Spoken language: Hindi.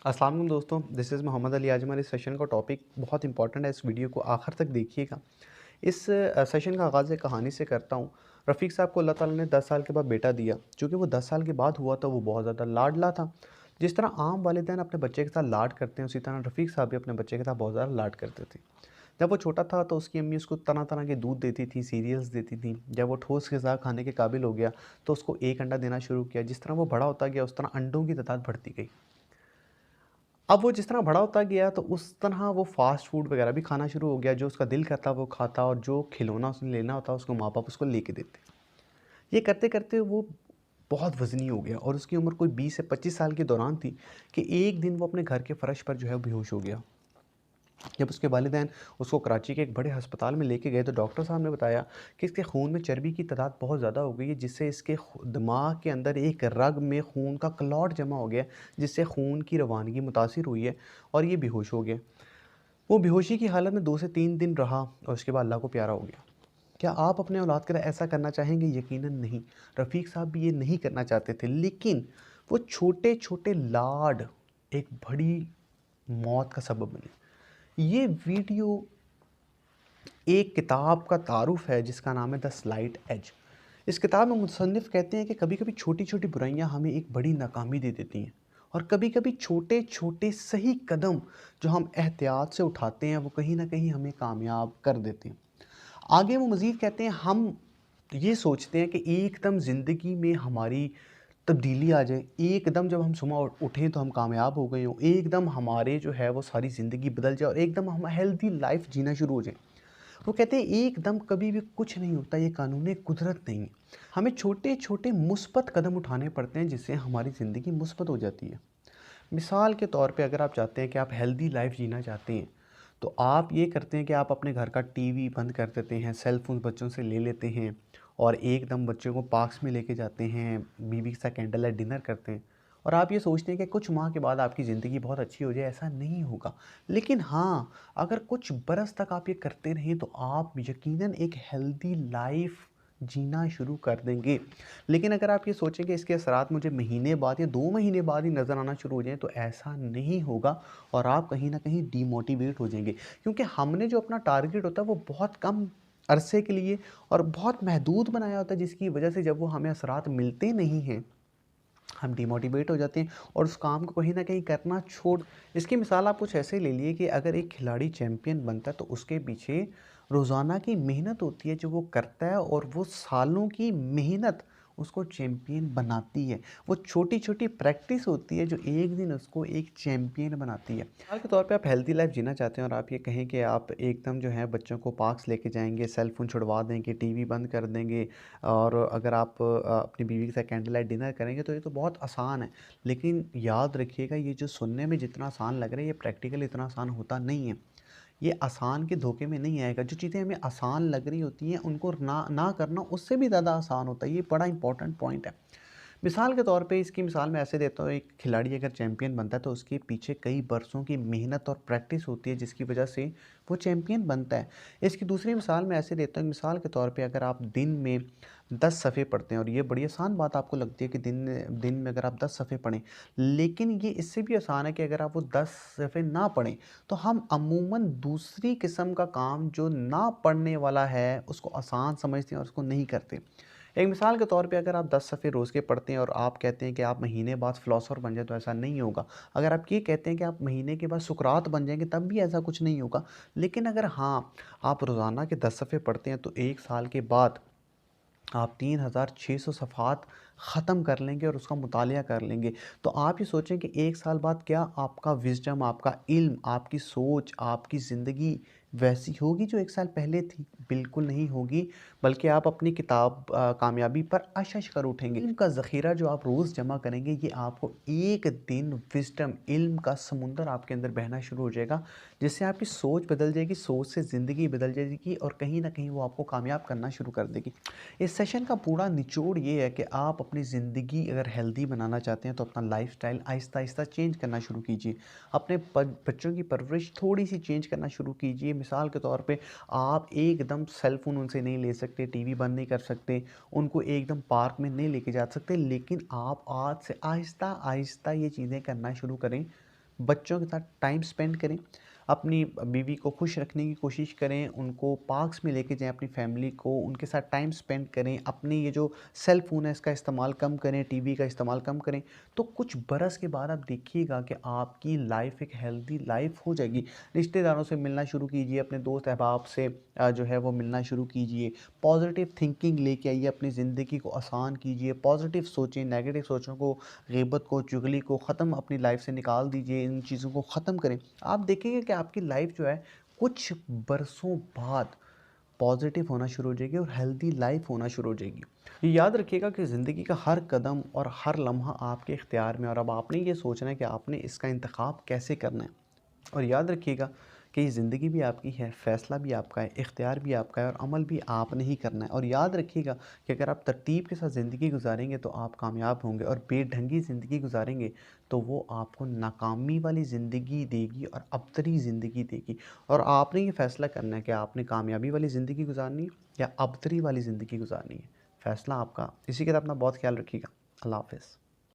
अस्सलाम वालेकुम दोस्तों, दिस इज़ मोहम्मद अली। आज हमारे सेशन का टॉपिक बहुत इंपॉर्टेंट है, इस वीडियो को आखिर तक देखिएगा। इस सेशन का आगाज़ एक कहानी से करता हूँ। रफ़ीक साहब को अल्लाह ताला ने 10 साल के बाद बेटा दिया। चूँकि वो 10 साल के बाद हुआ था, वो बहुत ज़्यादा लाडला था। जिस तरह आम वालिदैन अपने बच्चे के साथ लाड करते हैं, उसी तरह रफ़ीक साहब भी अपने बच्चे के साथ बहुत ज़्यादा लाड करते थे। जब वो छोटा था तो उसकी अम्मी उसको तरह-तरह के दूध देती थी, सीरियल्स देती थी। जब वो ठोस ग़िज़ा खाने के काबिल हो गया, तो उसको 1 अंडा देना शुरू किया। जिस तरह वो बड़ा होता गया, उस तरह अंडों की तादाद बढ़ती गई। अब वो जिस तरह बड़ा होता गया तो उस तरह वो फ़ास्ट फ़ूड वग़ैरह भी खाना शुरू हो गया, जो उसका दिल करता वो खाता और जो खिलौना उसने लेना होता उसको माँ-बाप उसको लेके देते। ये करते-करते वो बहुत वज़नी हो गया और उसकी उम्र कोई 20 से 25 साल के दौरान थी कि एक दिन वो अपने घर के फ़र्श पर जो है बेहोश हो गया। जब उसके वालिदैन उसको कराची के एक बड़े अस्पताल में लेके गए तो डॉक्टर साहब ने बताया कि इसके खून में चर्बी की तादाद बहुत ज़्यादा हो गई है, जिससे इसके दिमाग के अंदर एक रग में खून का क्लॉट जमा हो गया, जिससे खून की रवानगी मुतासिर हुई है और ये बेहोश हो गया। वो बेहोशी की हालत में 2 से 3 दिन रहा और उसके बाद अल्लाह को प्यारा हो गया। क्या आप अपने औलाद के साथ ऐसा करना चाहेंगे? यकीनन नहीं। रफ़ीक साहब भी ये नहीं करना चाहते थे, लेकिन वो छोटे-छोटे लाड एक बड़ी मौत का सबब बने। ये वीडियो एक किताब का तारुफ है जिसका नाम है द स्लाइट एज। इस किताब में मुसन्निफ़ कहते हैं कि कभी-कभी छोटी-छोटी बुराइयां हमें एक बड़ी नाकामी दे देती हैं और कभी-कभी छोटे-छोटे सही कदम जो हम एहतियात से उठाते हैं वो कहीं न कहीं हमें कामयाब कर देते हैं। आगे वो मज़ीद कहते हैं हम ये सोचते हैं कि एकदम ज़िंदगी में हमारी तब्दीली आ जाए, एकदम जब हम सुबह उठें तो हम कामयाब हो गए हों, एकदम हमारे जो है वो सारी ज़िंदगी बदल जाए और एकदम हम हेल्दी लाइफ़ जीना शुरू हो जाएँ। वो कहते हैं एकदम कभी भी कुछ नहीं होता, ये कानून कुदरत नहीं है। हमें छोटे-छोटे मुस्बत कदम उठाने पड़ते हैं जिससे हमारी ज़िंदगी मुस्बत हो जाती है। मिसाल के तौर पे अगर आप चाहते हैं कि आप हेल्दी लाइफ़ जीना चाहते हैं, तो आप ये करते हैं कि आप अपने घर का टीवी बंद कर देते हैं, सेल फ़ोन बच्चों से ले लेते हैं और एकदम बच्चों को पार्क्स में लेके जाते हैं, बीवी के साथ कैंडल लाइट डिनर करते हैं और आप ये सोचते हैं कि कुछ माह के बाद आपकी ज़िंदगी बहुत अच्छी हो जाए, ऐसा नहीं होगा। लेकिन हाँ, अगर कुछ बरस तक आप ये करते रहें तो आप यकीनन एक हेल्दी लाइफ़ जीना शुरू कर देंगे। लेकिन अगर आप ये सोचें कि इसके असरात मुझे महीने बाद या 2 महीने बाद ही नज़र आना शुरू हो जाएँ, तो ऐसा नहीं होगा और आप कहीं न कहीं डीमोटिवेट हो जाएँगे। क्योंकि हमने जो अपना टारगेट होता है वो बहुत कम अरसे के लिए और बहुत महदूद बनाया होता है, जिसकी वजह से जब वो हमें असरात मिलते नहीं हैं, हम डिमोटिवेट हो जाते हैं और उस काम को कहीं न कहीं करना छोड़। इसकी मिसाल आप कुछ ऐसे ले लिए कि अगर एक खिलाड़ी चैंपियन बनता है तो उसके पीछे रोज़ाना की मेहनत होती है जो वो करता है और वो सालों की मेहनत उसको चैंपियन बनाती है। वो छोटी-छोटी प्रैक्टिस होती है जो एक दिन उसको एक चैंपियन बनाती है। मिसाल के तौर पे आप हेल्दी लाइफ़ जीना चाहते हैं और आप ये कहें कि आप एकदम जो है बच्चों को पार्क्स लेके जाएँगे, सेल फ़ोन छुड़वा देंगे, टीवी बंद कर देंगे और अगर आप अपनी बीवी के साथ कैंडल लाइट डिनर करेंगे तो ये तो बहुत आसान है। लेकिन याद रखिएगा ये जो सुनने में जितना आसान लग रहा है ये प्रैक्टिकली इतना आसान होता नहीं है। ये आसान के धोखे में नहीं आएगा। जो चीज़ें हमें आसान लग रही होती हैं उनको ना ना करना उससे भी ज़्यादा आसान होता है। ये बड़ा इंपॉर्टेंट पॉइंट है। मिसाल के तौर पे इसकी मिसाल मैं ऐसे देता हूँ, एक खिलाड़ी अगर चैंपियन बनता है तो उसके पीछे कई बरसों की मेहनत और प्रैक्टिस होती है जिसकी वजह से वो चैंपियन बनता है। इसकी दूसरी मिसाल मैं ऐसे देता हूँ, मिसाल के तौर पे अगर आप दिन में 10 सफ़े पढ़ते हैं और ये बड़ी आसान बात आपको लगती है कि दिन में अगर आप 10 सफ़े पढ़ें, लेकिन ये इससे भी आसान है कि अगर आप वो 10 सफ़े ना पढ़ें तो हम अमूमन दूसरी किस्म का काम जो ना पढ़ने वाला है उसको आसान समझते हैं और उसको नहीं करते। एक मिसाल के तौर पे अगर आप 10 सफ़े रोज़ के पढ़ते हैं और आप कहते हैं कि आप महीने बाद फ़िलॉसफ़र बन जाएँ तो ऐसा नहीं होगा। अगर आप ये कहते हैं कि आप महीने के बाद सुकरात बन जाएँगे तब भी ऐसा कुछ नहीं होगा। लेकिन अगर हाँ, आप रोज़ाना के 10 सफ़े पढ़ते हैं तो 1 साल के बाद आप 3600 सफ़हात ख़त्म कर लेंगे और उसका मुतालिया कर लेंगे। तो आप ये सोचें कि 1 साल बाद क्या आपका विज़डम, आपका इल्म, आपकी सोच, आपकी ज़िंदगी वैसी होगी जो 1 साल पहले थी? बिल्कुल नहीं होगी, बल्कि आप अपनी कामयाबी पर अशश कर उठेंगे। इल्म का ज़ख़ीरा जो आप रोज़ जमा करेंगे ये आपको एक दिन विज़डम, इल्म का समुंदर आपके अंदर बहना शुरू हो जाएगा, जिससे आपकी सोच बदल जाएगी, सोच से ज़िंदगी बदल जाएगी और कहीं न कहीं वो आपको कामयाब करना शुरू कर देगी। इस सेशन का पूरा निचोड़ ये है कि आप अपनी ज़िंदगी अगर हेल्दी बनाना चाहते हैं तो अपना लाइफ़स्टाइल आहिस्ता-आहिस्ता चेंज करना शुरू कीजिए। अपने बच्चों की परवरिश थोड़ी-सी चेंज करना शुरू कीजिए। मिसाल के तौर पे आप एकदम सेल फ़ोन उनसे नहीं ले सकते, टीवी बंद नहीं कर सकते, उनको एकदम पार्क में नहीं लेके जा सकते, लेकिन आप आज से आहिस्ता-आहिस्ता ये चीज़ें करना शुरू करें। बच्चों के साथ टाइम स्पेंड करें, अपनी बीवी को खुश रखने की कोशिश करें, उनको पार्क्स में लेके जाएँ अपनी फैमिली को, उनके साथ टाइम स्पेंड करें, अपनी ये जो सेल फ़ोन है इसका इस्तेमाल कम करें, टीवी का इस्तेमाल कम करें। तो कुछ बरस के बाद आप देखिएगा कि आपकी लाइफ़ एक हेल्दी लाइफ़ हो जाएगी। रिश्तेदारों से मिलना शुरू कीजिए, अपने दोस्त अहबाब से जो है वो मिलना शुरू कीजिए। पॉज़िटिव थिंकिंग लेके आइए, अपनी ज़िंदगी को आसान कीजिए, पॉज़िटिव सोचें, नेगेटिव सोचों को, ग़ीबत को, चुगली को ख़त्म अपनी लाइफ़ से निकाल दीजिए, इन चीज़ों को ख़त्म करें। आप देखेंगे कि आपकी लाइफ़ जो है कुछ बरसों बाद पॉजिटिव होना शुरू हो जाएगी और हेल्दी लाइफ होना शुरू हो जाएगी। ये याद रखिएगा कि ज़िंदगी का हर कदम और हर लम्हा आपके इख्तियार में, और अब आपने ये सोचना है कि आपने इसका इंतखाब कैसे करना है। और याद रखिएगा कि ये ज़िंदगी भी आपकी है, फ़ैसला भी आपका है, इख्तियार भी आपका है और अमल भी आपने ही करना है। और याद रखिएगा कि अगर आप तरतीब के साथ ज़िंदगी गुजारेंगे तो आप कामयाब होंगे, और बेढंगी ज़िंदगी गुजारेंगे तो वो आपको नाकामी वाली ज़िंदगी देगी और अबतरी ज़िंदगी देगी। और आपने ये फ़ैसला करना है कि आपने कामयाबी वाली ज़िंदगी गुजारनी है या अबतरी वाली ज़िंदगी गुजारनी है। फ़ैसला आपका। इसी के साथ अपना बहुत ख्याल रखिएगा। अल्लाह हाफ़िज़।